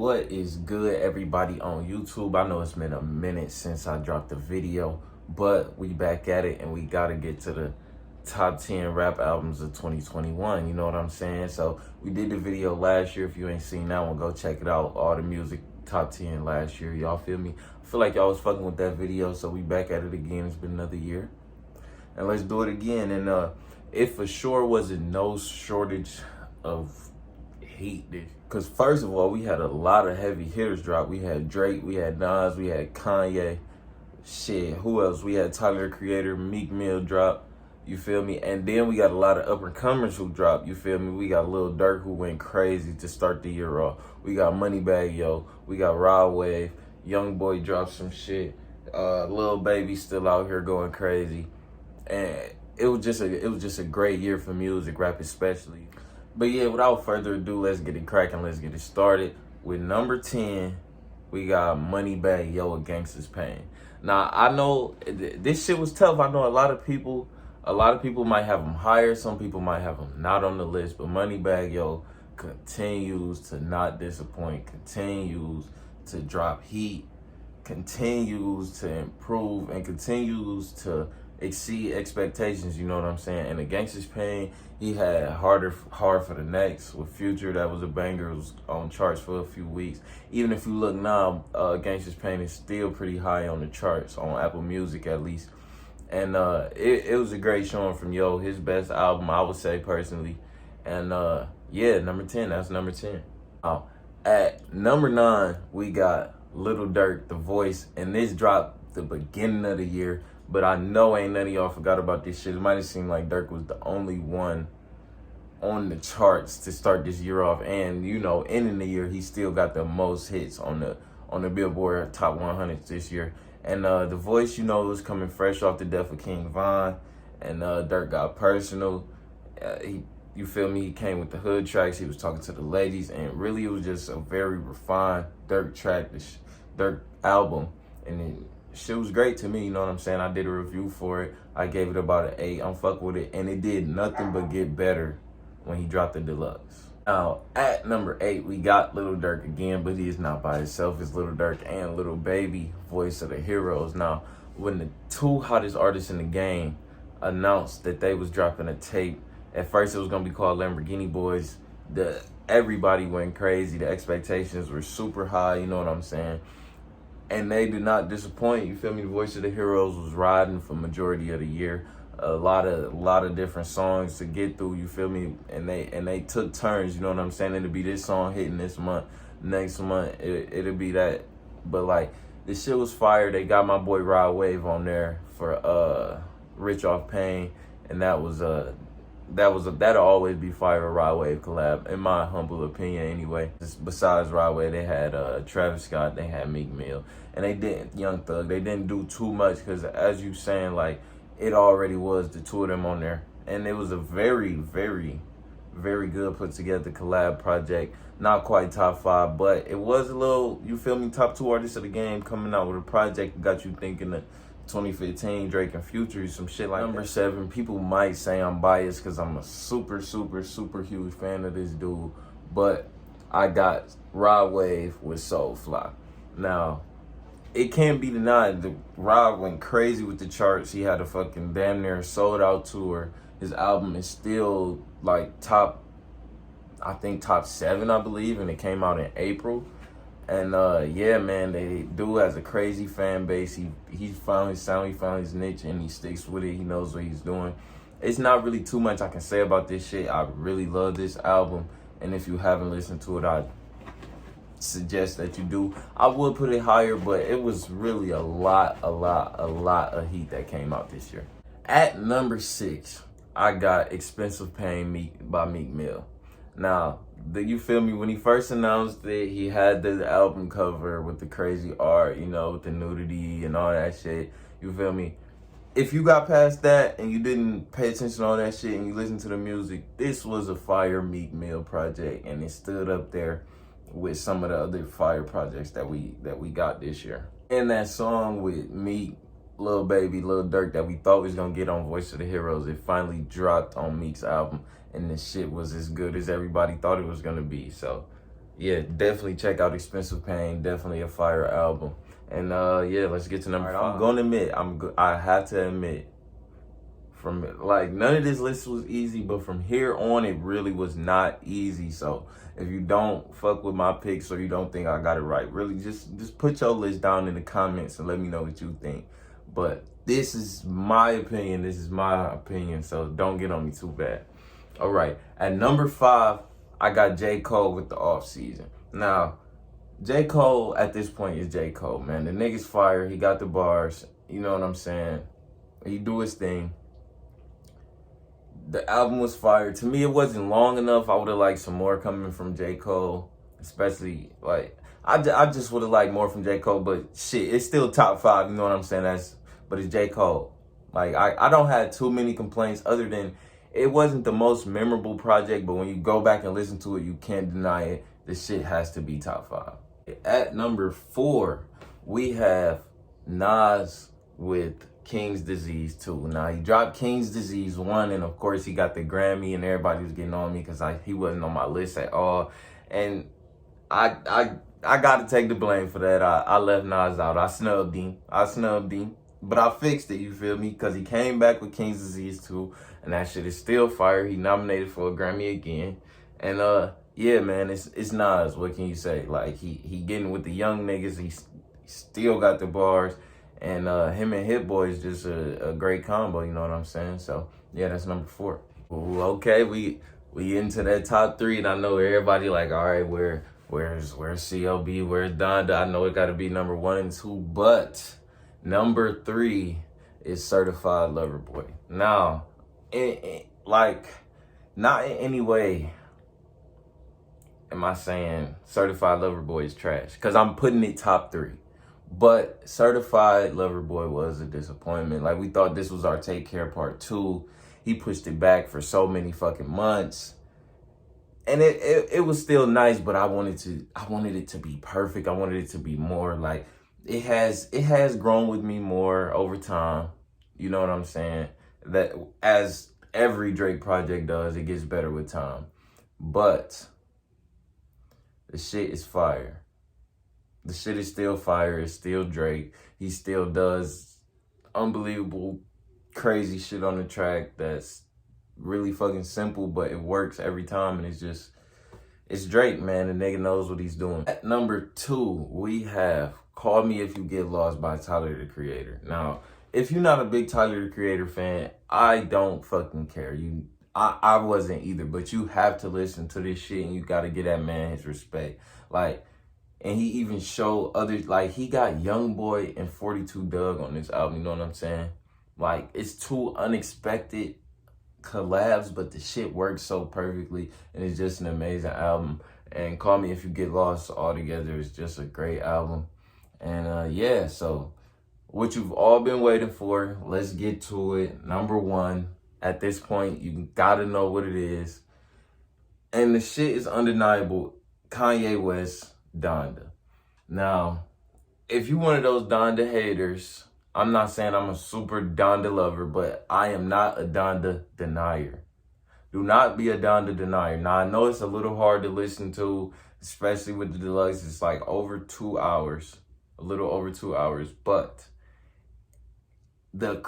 What is good, everybody on YouTube? I know it's been a minute since I dropped a video, but we back at it and we gotta get to the top 10 rap albums of 2021, you know what I'm saying? So we did the video last year. If you ain't seen that one, go check it out. All the music top 10 last year, y'all feel me? I feel like y'all was fucking with that video, so we back at it again. It's been another year and let's do it again. And it for sure wasn't no shortage of heat, because first of all, we had a lot of heavy hitters drop. We had Drake, we had Nas, we had Kanye, shit, who else? We had Tyler, the Creator, Meek Mill drop, you feel me? And then we got a lot of up-and-comers who dropped, you feel me? We got Lil Durk, who went crazy to start the year off. We got Moneybagg, yo. We got Rod Wave. Young Boy dropped some shit. Lil Baby still out here going crazy. And it was just a great year for music, rap especially. But yeah, without further ado, let's get it cracking. Let's get it started. With number 10, we got Moneybagg, Yo, Gangsta's Pain. Now, I know this shit was tough. I know a lot of people might have him higher. Some people might have him not on the list. But Moneybagg, Yo, continues to not disappoint, continues to drop heat, continues to improve, and continues to exceed expectations, you know what I'm saying? And the Gangsta's Pain, he had Hard for the Next with Future. That was a banger. It was on charts for a few weeks. Even if you look now, Gangsta's Pain is still pretty high on the charts, on Apple Music at least. And it was a great showing from Yo, his best album, I would say, personally. And yeah, number 10, that's number 10. At number 9, we got Lil Durk The Voice, and this dropped the beginning of the year. But I know ain't none of y'all forgot about this shit. It might have seemed like Durk was the only one on the charts to start this year off. And, you know, ending the year, he still got the most hits on the Billboard Top 100 this year. And The Voice, you know, was coming fresh off the death of King Von. And Durk got personal. You feel me? He came with the hood tracks. He was talking to the ladies. And really, it was just a very refined Durk track, this Durk album. And shit was great to me, you know what I'm saying? I did a review for it. I gave it about an 8. I'm fucking with it. And it did nothing but get better when he dropped the deluxe. Now, at number 8, we got Lil Durk again, but he is not by himself. It's Lil Durk and Lil Baby, Voice of the Heroes. Now, when the two hottest artists in the game announced that they was dropping a tape, at first it was going to be called Lamborghini Boys. Everybody went crazy. The expectations were super high, you know what I'm saying? And they did not disappoint, you feel me? The Voice of the Heroes was riding for majority of the year. A lot of different songs to get through, you feel me? And they took turns, you know what I'm saying? It'll be this song hitting this month, next month it'll be that. But like, this shit was fire. They got my boy Rod Wave on there for Rich Off Pain, and that'll always be fire, a Rod Wave collab, in my humble opinion anyway. Besides Rod Wave, they had Travis Scott, they had Meek Mill, and they didn't, Young Thug, they didn't do too much, because as you saying, like, it already was the two of them on there. And it was a very, very, very good put together collab project. Not quite top 5, but it was a little, you feel me, top 2 artists of the game coming out with a project that got you thinking that 2015, Drake and Future, some shit like that. Number 7, people might say I'm biased because I'm a super, super, super huge fan of this dude, but I got Rod Wave with Soulfly. Now, it can't be denied that Rod went crazy with the charts. He had a fucking damn near sold out tour. His album is still like top 7, I believe, and it came out in April. And yeah, man, they dude has a crazy fan base. He found his sound, he found his niche, and he sticks with it. He knows what he's doing. It's not really too much I can say about this shit. I really love this album, and if you haven't listened to it, I suggest that you do. I would put it higher, but it was really a lot of heat that came out this year. At number 6, I got Expensive Pain by Meek Mill. Now, you feel me, when he first announced it, he had the album cover with the crazy art, you know, with the nudity and all that shit. You feel me? If you got past that and you didn't pay attention to all that shit and you listened to the music, this was a fire Meek Mill project, and it stood up there with some of the other fire projects that we got this year. And that song with Meek, Lil Baby, Lil Durk that we thought was gonna get on Voice of the Heroes, it finally dropped on Meek's album, and this shit was as good as everybody thought it was gonna be. So yeah, definitely check out Expensive Pain. Definitely a fire album. And yeah, let's get to number 5. I'm gonna admit, I have to admit, from like none of this list was easy, but from here on it really was not easy. So if you don't fuck with my picks or you don't think I got it right, really just put your list down in the comments and let me know what you think. But this is my opinion. This is my opinion. So don't get on me too bad. All right. At number 5, I got J. Cole with the Off Season. Now, J. Cole at this point is J. Cole, man. The nigga's fire. He got the bars. You know what I'm saying? He do his thing. The album was fire. To me, it wasn't long enough. I would have liked some more coming from J. Cole, especially like I just would have liked more from J. Cole. But shit, it's still top 5. You know what I'm saying? But it's J. Cole. Like I don't have too many complaints other than it wasn't the most memorable project. But when you go back and listen to it, you can't deny it. This shit has to be top 5. At number 4, we have Nas with King's Disease 2. Now, he dropped King's Disease 1, and of course, he got the Grammy, and everybody was getting on me because he wasn't on my list at all. And I got to take the blame for that. I left Nas out. I snubbed him. But I fixed it, you feel me? Because he came back with King's Disease 2, and that shit is still fire. He nominated for a Grammy again. And, yeah, man, it's Nas. What can you say? Like, he getting with the young niggas. He still got the bars. And him and Hit Boy is just a great combo, you know what I'm saying? So, yeah, that's number 4. Ooh, okay, we into that top 3, and I know everybody like, all right, where's CLB, where's Donda? I know it got to be number 1 and 2, but number 3 is Certified Lover Boy. Now, like, not in any way am I saying Certified Lover Boy is trash, because I'm putting it top 3. But Certified Lover Boy was a disappointment. Like, we thought this was our Take Care Part 2. He pushed it back for so many fucking months. And it was still nice, but I wanted it to be perfect. I wanted it to be more like it has grown with me more over time. You know what I'm saying? That as every Drake project does, it gets better with time. But the shit is fire. The shit is still fire. It's still Drake. He still does unbelievable, crazy shit on the track that's really fucking simple, but it works every time. And it's Drake, man. The nigga knows what he's doing. At number 2, we have Call Me If You Get Lost by Tyler, the Creator. Now, if you're not a big Tyler, the Creator fan, I don't fucking care. I wasn't either, but you have to listen to this shit and you got to give that man his respect. Like, and he even showed others, like, he got YoungBoy and 42 Dugg on this album, you know what I'm saying? Like, it's 2 unexpected collabs, but the shit works so perfectly, and it's just an amazing album. And Call Me If You Get Lost altogether is just a great album. And yeah, so what you've all been waiting for, let's get to it. Number 1, at this point, you gotta know what it is. And the shit is undeniable. Kanye West, Donda. Now, if you one of those Donda haters, I'm not saying I'm a super Donda lover, but I am not a Donda denier. Do not be a Donda denier. Now, I know it's a little hard to listen to, especially with the deluxe. It's like over 2 hours, a little over 2 hours, but the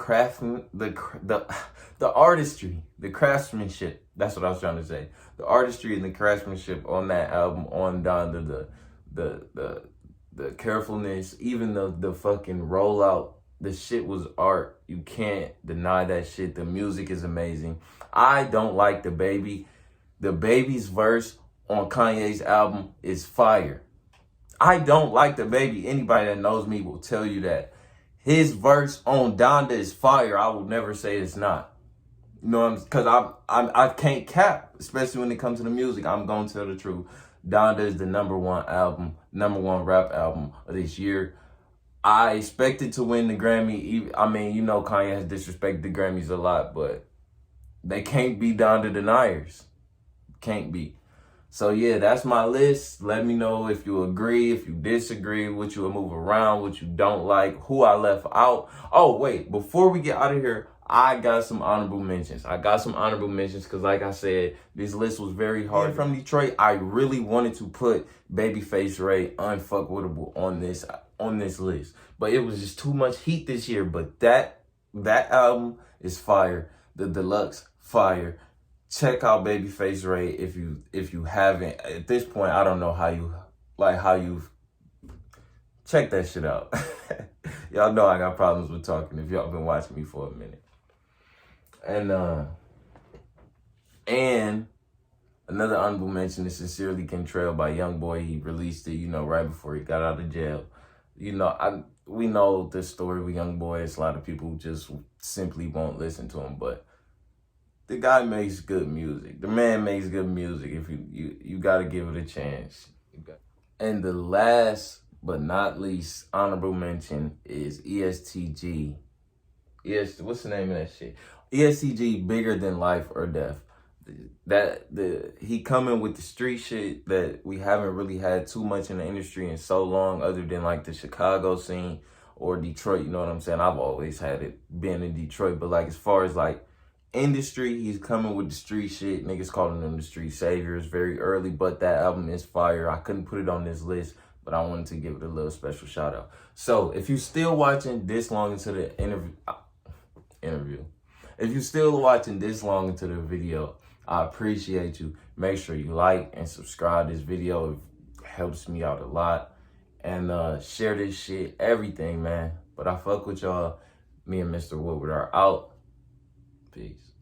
artistry, the craftsmanship, that's what I was trying to say. The artistry and the craftsmanship on that album, on Donda, the carefulness, even the fucking rollout, the shit was art. You can't deny that shit. The music is amazing. I don't like the baby. The baby's verse on Kanye's album is fire. I don't like the baby. Anybody that knows me will tell you that. His verse on Donda is fire. I will never say it's not. You know what I'm saying? Because I can't cap, especially when it comes to the music. I'm going to tell the truth. Donda is the number 1 album, number 1 rap album of this year. I expected to win the Grammy. I mean, you know Kanye has disrespected the Grammys a lot, but they can't be Donda deniers. Can't be. So yeah, that's my list. Let me know if you agree, if you disagree, what you will move around, what you don't like, who I left out. Oh, wait, before we get out of here, I got some honorable mentions. Because, like I said, this list was very hard. From Detroit, I really wanted to put Babyface Ray Unfuckwittable on this list, but it was just too much heat this year. But that album is fire. The deluxe fire. Check out Babyface Ray if you haven't. At this point, I don't know how you check that shit out. Y'all know I got problems with talking if y'all been watching me for a minute. And another honorable mention is Sincerely Contrail by Youngboy. He released it, right before he got out of jail. We know the story with Youngboy. It's a lot of people who just simply won't listen to him, but the guy makes good music. The man makes good music. If you got to give it a chance. And the last but not least honorable mention is ESTG. What's the name of that shit? ESTG, Bigger Than Life or Death. He coming with the street shit that we haven't really had too much in the industry in so long, other than like the Chicago scene or Detroit. You know what I'm saying? I've always had it being in Detroit, but like as far as like industry, he's coming with the street shit. Niggas calling him the street savior. It's very early, but that album is fire. I couldn't put it on this list, but I wanted to give it a little special shout out. So if you still watching this long into the interview, if you still watching this long into the video, I appreciate you. Make sure you like and subscribe this video. It helps me out a lot. And share this shit, everything, man. But I fuck with y'all. Me and Mr. Woodward are out. Peace.